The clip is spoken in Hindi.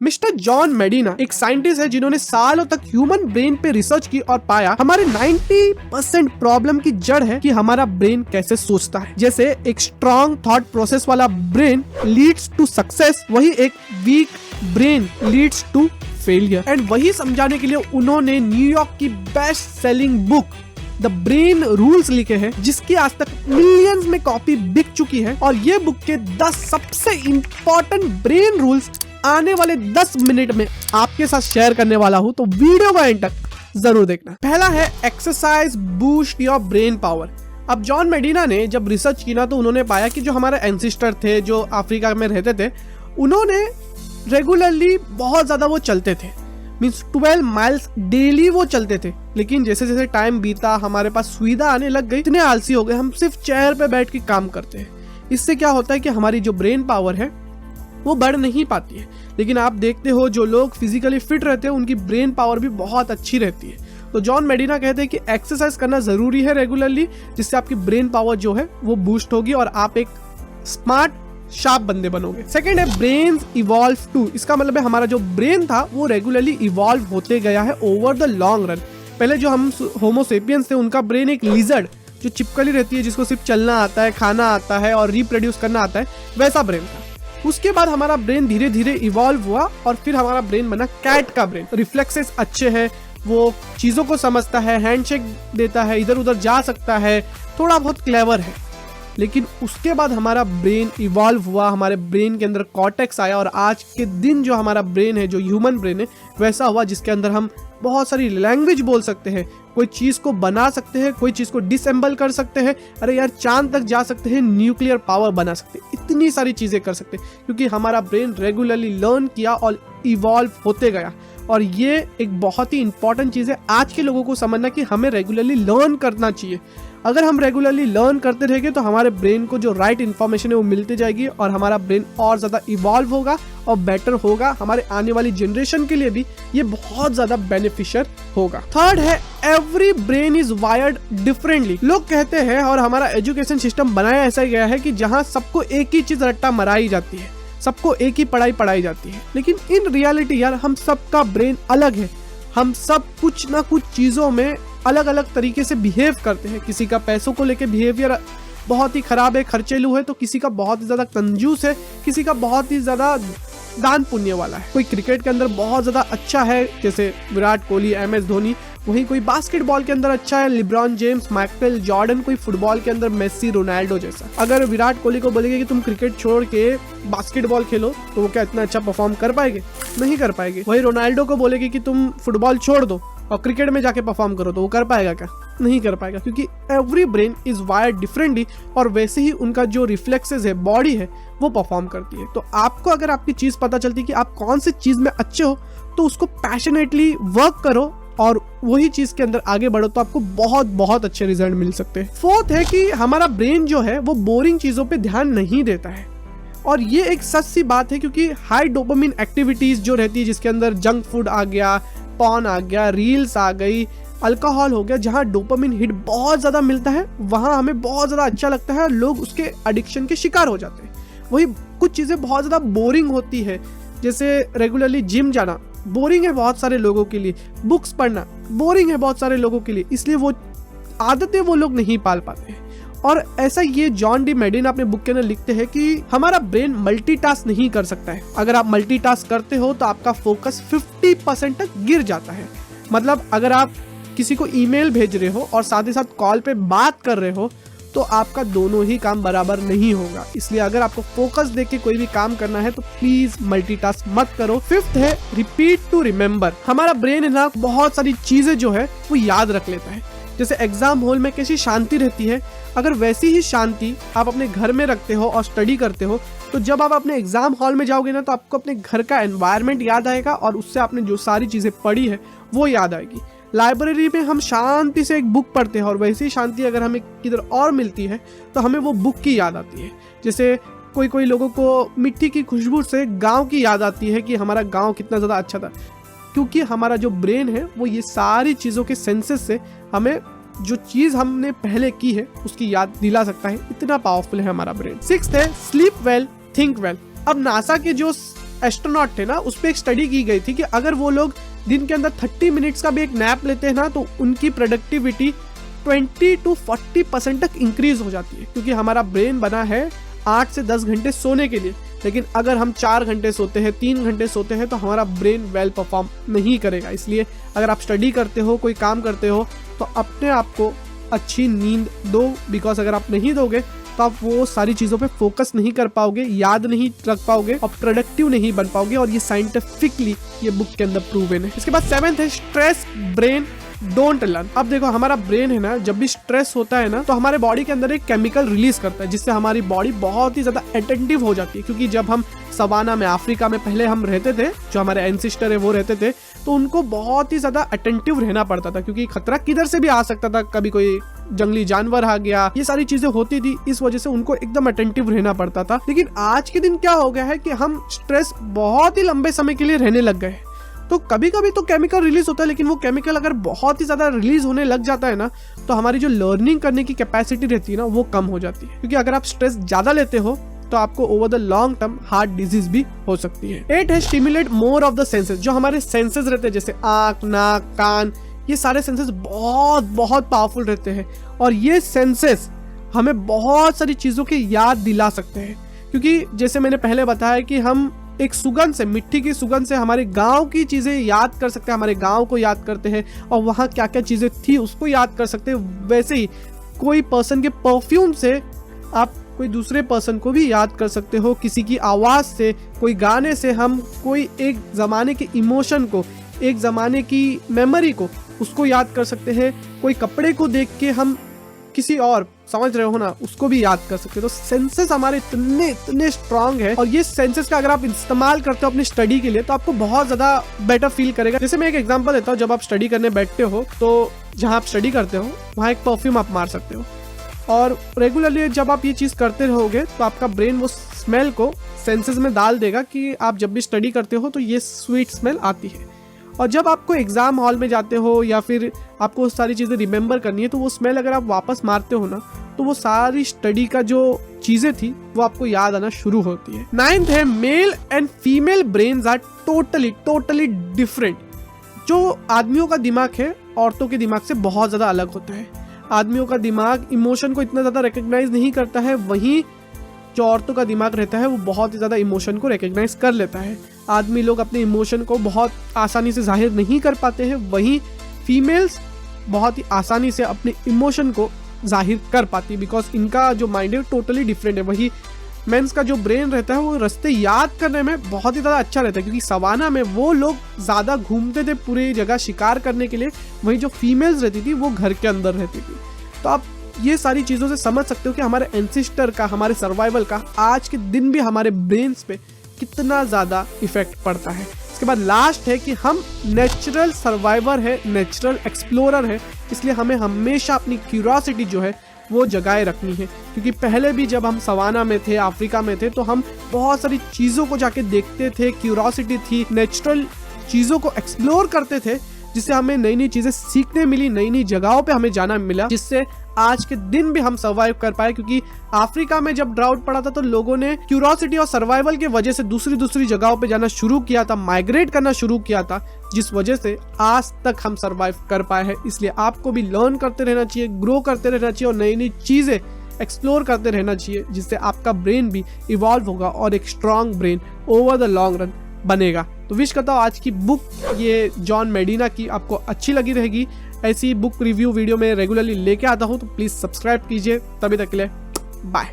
मिस्टर जॉन मेडिना एक साइंटिस्ट है जिन्होंने सालों तक ह्यूमन ब्रेन पे रिसर्च की और पाया हमारे 90% प्रॉब्लम की जड़ है कि हमारा ब्रेन कैसे सोचता है। जैसे एक स्ट्रॉन्ग थॉट प्रोसेस वाला ब्रेन लीड्स टू सक्सेस, वही एक weak brain leads to failure. And वही समझाने के लिए उन्होंने न्यूयॉर्क की best selling book the brain rules लिखे हैं, जिसकी आज तक मिलियंस में कॉपी बिक चुकी है। और ये बुक के 10 सबसे इंपॉर्टेंट ब्रेन रूल्स आने वाले 10 मिनट में आपके साथ शेयर करने वाला हूं, तो वीडियो को एंड तक जरूर देखना। पहला है exercise boost your brain power. अब जॉन मेडिना ने जब रिसर्च की ना, तो उन्होंने पाया कि जो हमारे एंसिस्टर थे जो अफ्रीका में रहते थे, उन्होंने रेगुलरली बहुत ज्यादा वो चलते थे, मीन्स 12 माइल्स डेली वो चलते थे। लेकिन जैसे जैसे टाइम बीता, हमारे पास सुविधा आने लग गई, इतने आलसी हो गए, हम सिर्फ चेयर पे बैठ के काम करते हैं। इससे क्या होता है कि हमारी जो ब्रेन पावर है वो बढ़ नहीं पाती है। लेकिन आप देखते हो जो लोग फिजिकली फिट रहते हैं उनकी ब्रेन पावर भी बहुत अच्छी रहती है। तो जॉन मेडिना कहते हैं कि एक्सरसाइज करना जरूरी है रेगुलरली, जिससे आपकी ब्रेन पावर जो है वो बूस्ट होगी और आप एक स्मार्ट शार्प बंदे बनोगे। सेकेंड है ब्रेन इवॉल्व टू। इसका मतलब है हमारा जो ब्रेन था वो रेगुलरली इवॉल्व होते गया है ओवर द लॉन्ग रन। पहले जो हम होमो सेपियंस थे, उनका ब्रेन एक लिजर्ड जो चिपकली रहती है, जिसको सिर्फ चलना आता है, खाना आता है और रिप्रोड्यूस करना आता है, वैसा ब्रेन था। उसके बाद हमारा ब्रेन धीरे धीरे इवॉल्व हुआ और फिर हमारा ब्रेन बना कैट का ब्रेन। रिफ्लेक्सेस अच्छे हैं, वो चीजों को समझता है, हैंडशेक देता है, इधर उधर जा सकता है, थोड़ा बहुत क्लेवर है। लेकिन उसके बाद हमारा ब्रेन इवॉल्व हुआ, हमारे ब्रेन के अंदर कॉर्टेक्स आया और आज के दिन जो हमारा ब्रेन है, जो ह्यूमन ब्रेन है, वैसा हुआ जिसके अंदर हम बहुत सारी लैंग्वेज बोल सकते हैं, कोई चीज को बना सकते हैं, कोई चीज को डिसएम्बल कर सकते हैं, अरे यार चांद तक जा सकते हैं, न्यूक्लियर पावर बना सकते हैं, इतनी सारी चीजें कर सकते हैं, क्योंकि हमारा ब्रेन रेगुलरली लर्न किया और इवॉल्व होते गया। और ये एक बहुत ही इंपॉर्टेंट चीज है आज के लोगों को समझना कि हमें रेगुलरली लर्न करना चाहिए। अगर हम रेगुलरली लर्न करते रहेंगे तो हमारे ब्रेन को जो राइट इन्फॉर्मेशन है वो मिलती जाएगी और हमारा ब्रेन और ज्यादा इवॉल्व होगा और बेटर होगा। हमारे आने वाली जनरेशन के लिए भी ये बहुत ज्यादा बेनिफिशियल होगा। थर्ड है every brain is wired differently. लोग कहते हैं और हमारा एजुकेशन सिस्टम बनाया ऐसा गया है कि जहाँ सबको एक ही चीज रट्टा मराई जाती है, सबको एक ही पढ़ाई पढ़ाई जाती है। लेकिन इन रियलिटी यार हम सबका ब्रेन अलग है, हम सब कुछ ना कुछ चीजों में अलग अलग तरीके से बिहेव करते हैं। किसी का पैसों को लेके बिहेवियर बहुत ही खराब है, खर्चेलू है, तो किसी का बहुत ही ज्यादा कंजूस है, किसी का बहुत ही ज्यादा दान पुण्य वाला है। कोई क्रिकेट के अंदर बहुत ज्यादा अच्छा है जैसे विराट कोहली, MS धोनी, वहीं कोई बास्केटबॉल के अंदर अच्छा है लिब्रॉन जेम्स, माइकल जॉर्डन, कोई फुटबॉल के अंदर मेसी, रोनाल्डो जैसा। अगर विराट कोहली को बोलेंगे कि तुम क्रिकेट छोड़ के बास्केटबॉल खेलो, तो वो क्या इतना अच्छा परफॉर्म कर पाएंगे? नहीं कर पाएंगे। वही रोनाल्डो को बोलेगे कि तुम फुटबॉल छोड़ दो और क्रिकेट में जाके परफॉर्म करो, तो वो कर पाएगा क्या? नहीं कर पाएगा, क्योंकि every brain is wired differently और वैसे ही उनका जो रिफ्लेक्सेस है, बॉडी है, वो परफॉर्म करती है। तो आपको अगर आपकी चीज पता चलती है कि आप कौन सी चीज में अच्छे हो, तो उसको पैशनेटली वर्क करो और वही चीज के अंदर आगे बढ़ो, तो आपको बहुत बहुत अच्छे रिजल्ट मिल सकते हैं। फोर्थ है कि हमारा ब्रेन जो है वो बोरिंग चीजों पे ध्यान नहीं देता है, और ये एक सच सी बात है, क्योंकि हाई डोपामिन एक्टिविटीज जो रहती है, जिसके अंदर जंक फूड आ गया, पॉर्न आ गया, रील्स आ गई, अल्कोहल हो गया, जहाँ डोपामिन हिट बहुत ज्यादा मिलता है, वहां हमें बहुत ज्यादा अच्छा लगता है और लोग उसके एडिक्शन के शिकार हो जाते हैं। वही कुछ चीजें बहुत ज्यादा बोरिंग होती है, जैसे रेगुलरली जिम जाना बोरिंग है बहुत सारे लोगों के लिए, बुक्स पढ़ना बोरिंग है बहुत सारे लोगों के लिए, इसलिए वो आदतें वो लोग नहीं पाल पाते हैं। और ऐसा ये जॉन डी मेडिना अपने बुक के अंदर लिखते हैं कि हमारा ब्रेन मल्टीटास्क नहीं कर सकता है। अगर आप मल्टीटास्क करते हो तो आपका फोकस 50% तक गिर जाता है। मतलब अगर आप किसी को ईमेल भेज रहे हो और साथ ही साथ कॉल पे बात कर रहे हो, तो आपका दोनों ही काम बराबर नहीं होगा। इसलिए अगर आपको फोकस देके कोई भी काम करना है तो प्लीज मल्टीटास्क मत करो। फिफ्थ है रिपीट टू रिमेम्बर। हमारा ब्रेन है ना, बहुत सारी चीजें जो है वो याद रख लेता है। जैसे एग्जाम हॉल में कैसी शांति रहती है, अगर वैसी ही शांति आप अपने घर में रखते हो और स्टडी करते हो, तो जब आप अपने एग्जाम हॉल में जाओगे ना, तो आपको अपने घर का एनवायरनमेंट याद आएगा और उससे आपने जो सारी चीजें पढ़ी है वो याद आएगी। लाइब्रेरी में हम शांति से एक बुक पढ़ते हैं और वैसी शांति अगर हमें किधर और मिलती है तो हमें वो बुक की याद आती है। जैसे कोई लोगों को मिट्टी की खुशबू से गांव की याद आती है कि हमारा गांव कितना ज़्यादा अच्छा था, क्योंकि हमारा जो ब्रेन है वो ये सारी चीज़ों के सेंसेस से हमें जो चीज़ हमने पहले की है उसकी याद दिला सकता है। इतना पावरफुल है हमारा ब्रेन। सिक्स्थ है स्लीप वेल थिंक वेल। अब नासा के जो एस्ट्रोनॉट थे ना, उस पर एक स्टडी की गई थी कि अगर वो लोग दिन के अंदर 30 मिनट्स का भी एक नैप लेते हैं ना, तो उनकी प्रोडक्टिविटी 20 to 40% तक इंक्रीज हो जाती है। क्योंकि हमारा ब्रेन बना है 8 से 10 घंटे सोने के लिए, लेकिन अगर हम 4 घंटे सोते हैं, 3 घंटे सोते हैं, तो हमारा ब्रेन वेल परफॉर्म नहीं करेगा। इसलिए अगर आप स्टडी करते हो, कोई काम करते हो, तो अपने आप को अच्छी नींद दो, बिकॉज अगर आप नहीं दोगे तो आप वो सारी चीज़ों पे फोकस नहीं कर पाओगे, याद नहीं रख पाओगे और प्रोडक्टिव नहीं बन पाओगे। और ये साइंटिफिकली ये बुक के अंदर प्रूवन है। इसके बाद 7th है स्ट्रेस ब्रेन डोंट लर्न। अब देखो हमारा ब्रेन है ना, जब भी स्ट्रेस होता है ना, तो हमारे बॉडी के अंदर एक केमिकल रिलीज करता है, जिससे हमारी बॉडी बहुत ही ज्यादा अटेंटिव हो जाती है। क्योंकि जब हम सवाना में, अफ्रीका में पहले हम रहते थे, जो हमारे एंसेस्टर है वो रहते थे, तो उनको बहुत ही ज्यादा अटेंटिव रहना पड़ता था, क्योंकि खतरा किधर से भी आ सकता था, कभी कोई जंगली जानवर आ गया, ये सारी चीजें होती थी। इस वजह से उनको एकदम अटेंटिव रहना पड़ता था। लेकिन आज के दिन क्या हो गया है कि हम स्ट्रेस बहुत ही लंबे समय के लिए रहने लग गए। तो कभी कभी तो केमिकल रिलीज होता है, लेकिन वो केमिकल अगर बहुत ही ज्यादा रिलीज होने लग जाता है ना, तो हमारी जो लर्निंग करने की कैपेसिटी रहती है ना, वो कम हो जाती है। क्योंकि अगर आप स्ट्रेस ज्यादा लेते हो तो आपको over the long term heart disease भी हो सकती है। 8 है stimulate more of the senses. जो हमारे सेंसेस रहते हैं, जैसे आंख, नाक, कान, ये सारे सेंसेस बहुत बहुत पावरफुल रहते हैं। और ये सेंसेस हमें बहुत सारी चीजों की याद दिला सकते हैं। क्योंकि जैसे मैंने पहले बताया कि हम एक सुगंध से, मिट्टी की सुगंध से हमारे गांव की चीजें याद कर सकते हैं, हमारे गांव को याद करते हैं और वहाँ क्या क्या चीजें थी उसको याद कर सकते हैं। वैसे ही कोई पर्सन के परफ्यूम से आप कोई दूसरे पर्सन को भी याद कर सकते हो। किसी की आवाज से, कोई गाने से हम कोई एक जमाने के इमोशन को, एक जमाने की मेमोरी को, उसको याद कर सकते हैं। कोई कपड़े को देख के हम किसी और, समझ रहे हो ना, उसको भी याद कर सकते हो। तो सेंसेस हमारे इतने स्ट्रांग है, और ये सेंसेस का अगर आप इस्तेमाल करते हो अपनी स्टडी के लिए, तो आपको बहुत ज्यादा बेटर फील करेगा। जैसे मैं एक एग्जांपल देता हूँ, जब आप स्टडी करने बैठते हो, तो जहाँ आप स्टडी करते हो वहाँ एक परफ्यूम आप मार सकते हो, और रेगुलरली जब आप ये चीज करते रहोगे तो आपका ब्रेन वो स्मेल को सेंसेस में डाल देगा कि आप जब भी स्टडी करते हो तो ये स्वीट स्मेल आती है। और जब आपको एग्जाम हॉल में जाते हो या फिर आपको सारी चीजें रिमेम्बर करनी है, तो वो स्मेल अगर आप वापस मारते हो ना, तो वो सारी स्टडी का जो चीजें थी वो आपको याद आना शुरू होती है। 9th है male and female brains are totally different. जो आदमियों का दिमाग है औरतों के दिमाग से बहुत ज्यादा अलग होता है। आदमियों का दिमाग इमोशन को इतना ज्यादा रिकॉग्नाइज नहीं करता है, वहीं जो औरतों का दिमाग रहता है वो बहुत ही ज्यादा इमोशन को रिकॉग्नाइज कर लेता है। आदमी लोग अपने इमोशन को बहुत आसानी से जाहिर नहीं कर पाते हैं, वहीं फीमेल्स बहुत ही आसानी से अपने इमोशन को जाहिर कर पाती है, बिकॉज इनका जो माइंड है टोटली डिफरेंट है। वही मेंस का जो ब्रेन रहता है वो रास्ते याद करने में बहुत ही ज़्यादा अच्छा रहता है, क्योंकि सवाना में वो लोग ज़्यादा घूमते थे पूरी जगह शिकार करने के लिए, वहीं जो फीमेल्स रहती थी वो घर के अंदर रहती थी। तो आप ये सारी चीज़ों से समझ सकते हो कि हमारे एंसेस्टर का, हमारे सर्वाइवल का आज के दिन भी हमारे ब्रेन्स पे कितना ज़्यादा इफेक्ट पड़ता है। इसके बाद लास्ट है कि हम नेचुरल सर्वाइवर है, नेचुरल एक्सप्लोरर है, इसलिए हमें हमेशा अपनी क्यूरियोसिटी जो है वो जगाए रखनी है। क्योंकि पहले भी जब हम सवाना में थे, अफ्रीका में थे, तो हम बहुत सारी चीज़ों को जाके देखते थे, क्यूरियोसिटी थी, नेचुरल चीज़ों को एक्सप्लोर करते थे, जिससे हमें नई नई चीज़ें सीखने मिली, नई नई जगहों पे हमें जाना मिला, जिससे आज के दिन भी हम सर्वाइव कर पाए। क्योंकि अफ्रीका में जब ड्राउट पड़ा था तो लोगों ने क्यूरियोसिटी और सर्वाइवल की वजह से दूसरी जगहों पे जाना शुरू किया था, माइग्रेट करना शुरू किया था, जिस वजह से आज तक हम सर्वाइव कर पाए हैं। इसलिए आपको भी लर्न करते रहना चाहिए, ग्रो करते रहना चाहिए और नई नई चीजें एक्सप्लोर करते रहना चाहिए, जिससे आपका ब्रेन भी इवॉल्व होगा और एक strong brain over the long run बनेगा। तो विश करता हूँ आज की बुक ये जॉन मेडिना की आपको अच्छी लगी रहेगी। ऐसी बुक रिव्यू वीडियो में रेगुलरली लेके आता हूँ, तो प्लीज सब्सक्राइब कीजिए। तभी तक के लिए बाय।